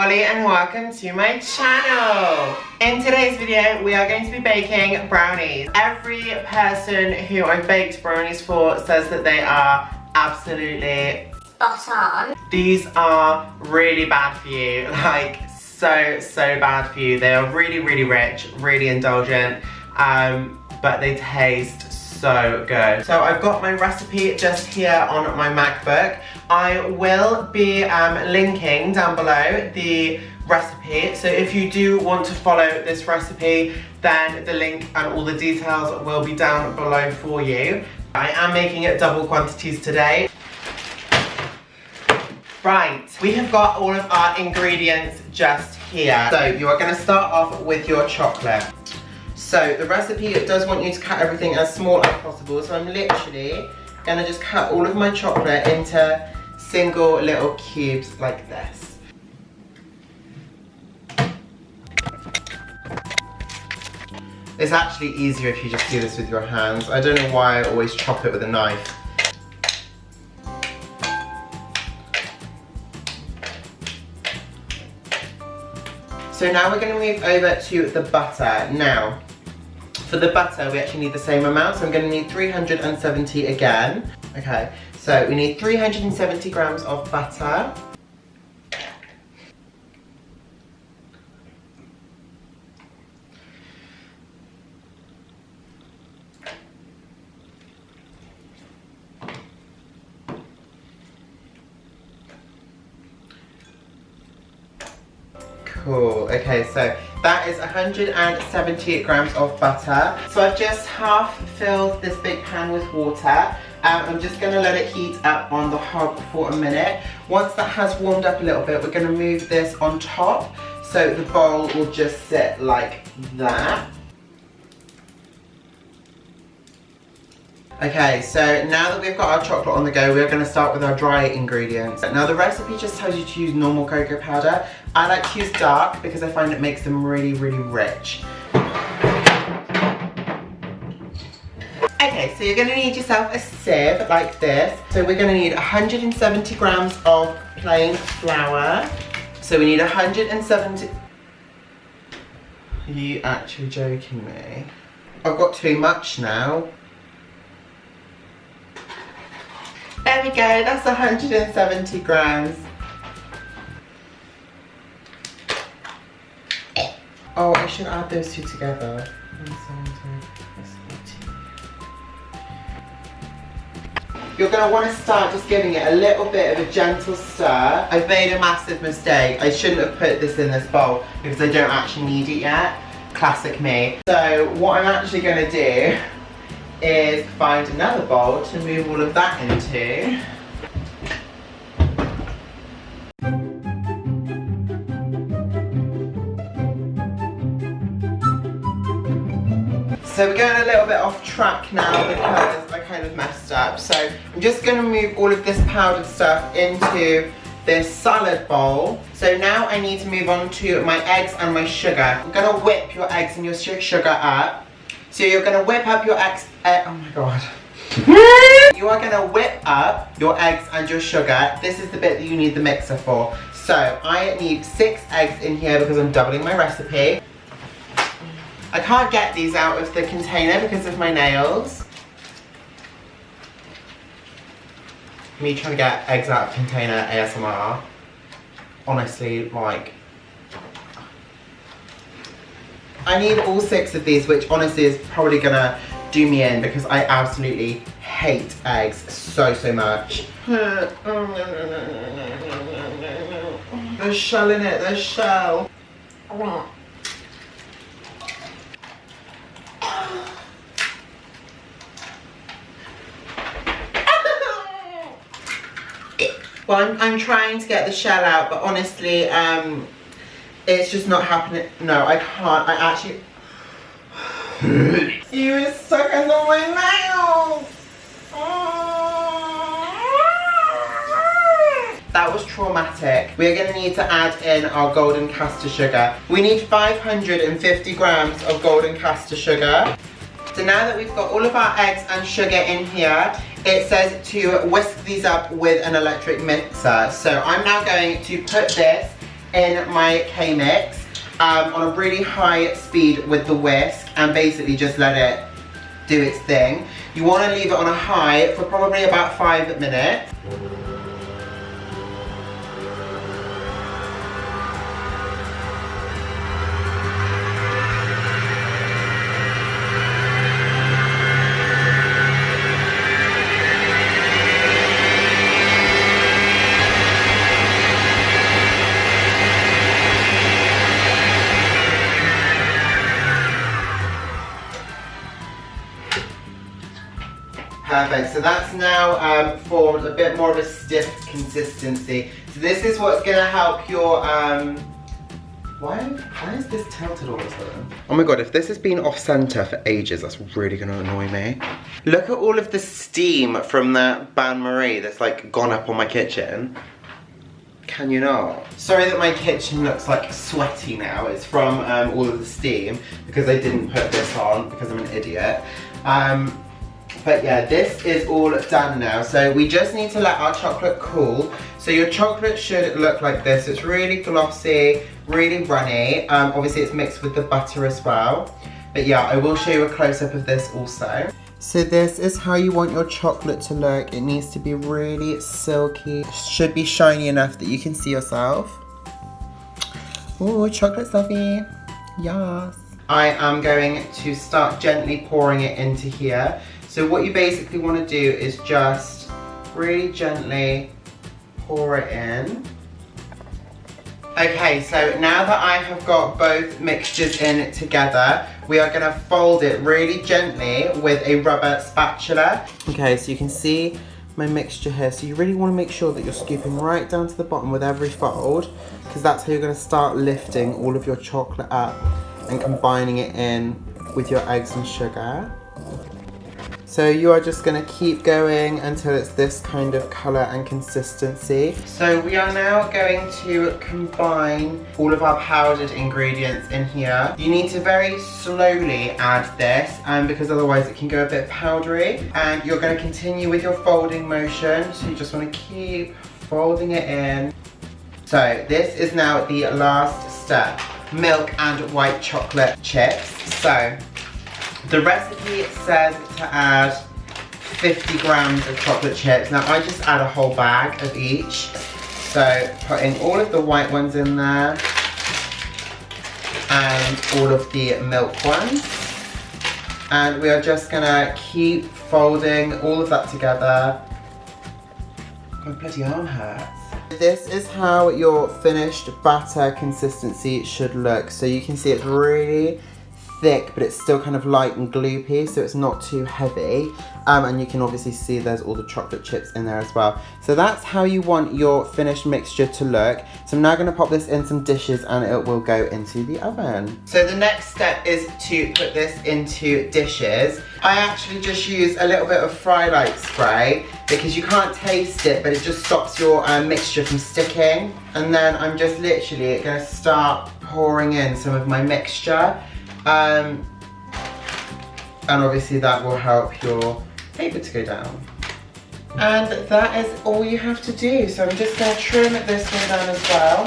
Molly and welcome to my channel. In today's video we are going to be baking brownies. Every person who I've baked brownies for says that they are absolutely spot on. These are really bad for you, like so bad for you. They are really rich, really indulgent, but they taste so good. So I've got my recipe just here on my MacBook. I will be linking down below the recipe, so if you do want to follow this recipe, then the link and all the details will be down below for you. I am making it double quantities today. Right, we have got all of our ingredients just here. So you are going to start off with your chocolate. So the recipe does want you to cut everything as small as possible, so I'm literally going to just cut all of my chocolate into single little cubes like this. It's actually easier if you just do this with your hands. I don't know why I always chop it with a knife. So now we're going to move over to the butter. Now, for the butter, we actually need the same amount, so I'm going to need 370 again. Okay, so we need 370 grams of butter. Cool, okay, so that is 170 grams of butter. So I've just half filled this big pan with water. I'm just going to let it heat up on the hob for a minute. Once that has warmed up a little bit, we're going to move this on top, so the bowl will just sit like that. Okay, so now that we've got our chocolate on the go, we're going to start with our dry ingredients. Now the recipe just tells you to use normal cocoa powder. I like to use dark because I find it makes them really rich. Okay, so you're going to need yourself a sieve like this. So we're going to need 170 grams of plain flour. So we need 170... Are you actually joking me? I've got too much now. There we go, that's 170 grams. Oh, I should add those two together. 170. You're going to want to start just giving it a little bit of a gentle stir. I've made a massive mistake. I shouldn't have put this in this bowl because I don't actually need it yet. Classic me. So what I'm actually going to do is find another bowl to move all of that into. So we're going a little bit off track now because I kind of messed up. So I'm just going to move all of this powdered stuff into this salad bowl. So now I need to move on to my eggs and my sugar. I'm going to whip your eggs and your sugar up. So you're going to whip up your eggs, oh my god. You are going to whip up your eggs and your sugar. This is the bit that you need the mixer for. So I need 6 eggs in here because I'm doubling my recipe. I can't get these out of the container because of my nails. Me trying to get eggs out of container ASMR. Honestly, like... I need all 6 of these, which honestly is probably gonna do me in because I absolutely hate eggs so much. There's shell in it, there's shell. Well, I'm trying to get the shell out, but honestly, it's just not happening. No, I can't. I actually... You were stuck under my nails! That was traumatic. We're going to need to add in our golden castor sugar. We need 550 grams of golden castor sugar. So now that we've got all of our eggs and sugar in here, it says to whisk these up with an electric mixer. So I'm now going to put this in my K-mix on a really high speed with the whisk and basically just let it do its thing. You want to leave it on a high for probably about 5 minutes. Perfect, so that's now formed a bit more of a stiff consistency. So this is what's going to help your, why is this tilted all of a sudden? Oh my god, if this has been off center for ages, that's really going to annoy me. Look at all of the steam from that bain-marie that's like gone up on my kitchen. Can you not? Sorry that my kitchen looks like sweaty now. It's from all of the steam because I didn't put this on because I'm an idiot. But yeah, this is all done now. So we just need to let our chocolate cool. So your chocolate should look like this. It's really glossy, really runny. Obviously it's mixed with the butter as well. But yeah, I will show you a close-up of this also. So this is how you want your chocolate to look. It needs to be really silky. Should be shiny enough that you can see yourself. Ooh, chocolate selfie. Yes. I am going to start gently pouring it into here. So what you basically want to do is just really gently pour it in. Okay, so now that I have got both mixtures in together, we are going to fold it really gently with a rubber spatula. Okay, so you can see my mixture here. So you really want to make sure that you're scooping right down to the bottom with every fold, because that's how you're going to start lifting all of your chocolate up and combining it in with your eggs and sugar. So you are just going to keep going until it's this kind of colour and consistency. So we are now going to combine all of our powdered ingredients in here. You need to very slowly add this because otherwise it can go a bit powdery. And you're going to continue with your folding motion. So you just want to keep folding it in. So this is now the last step. Milk and white chocolate chips. So the recipe says to add 50 grams of chocolate chips. Now I just add a whole bag of each. So putting all of the white ones in there and all of the milk ones. And we are just gonna keep folding all of that together. My bloody arm hurts. This is how your finished batter consistency should look. So you can see it's really thick, but it's still kind of light and gloopy, so it's not too heavy. And you can obviously see there's all the chocolate chips in there as well. So that's how you want your finished mixture to look. So I'm now going to pop this in some dishes and it will go into the oven. So the next step is to put this into dishes. I actually just use a little bit of fry light spray because you can't taste it, but it just stops your mixture from sticking. And then I'm just literally going to start pouring in some of my mixture. And obviously that will help your paper to go down. And that is all you have to do. So I'm just going to trim this one down as well.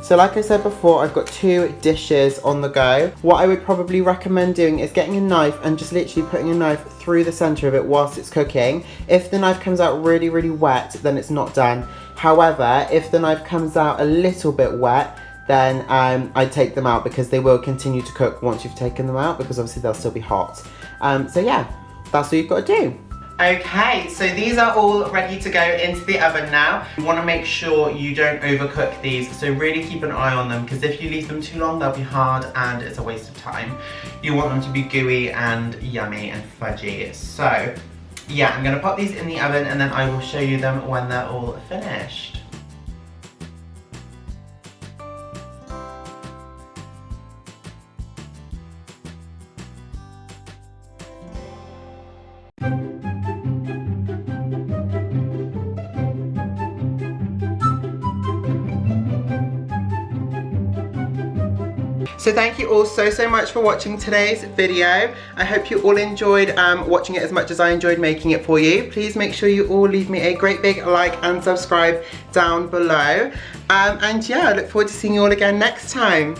So like I said before, I've got 2 dishes on the go. What I would probably recommend doing is getting a knife and just literally putting a knife through the center of it whilst it's cooking. If the knife comes out really, really wet, then it's not done. However, if the knife comes out a little bit wet, then I take them out because they will continue to cook once you've taken them out, because obviously they'll still be hot. So yeah, that's all you've got to do. Okay, so these are all ready to go into the oven now. You want to make sure you don't overcook these, so really keep an eye on them, because if you leave them too long, they'll be hard and it's a waste of time. You want them to be gooey and yummy and fudgy. So yeah, I'm going to pop these in the oven and then I will show you them when they're all finished. So thank you all so much for watching today's video. I hope you all enjoyed watching it as much as I enjoyed making it for you. Please make sure you all leave me a great big like and subscribe down below. And yeah, I look forward to seeing you all again next time.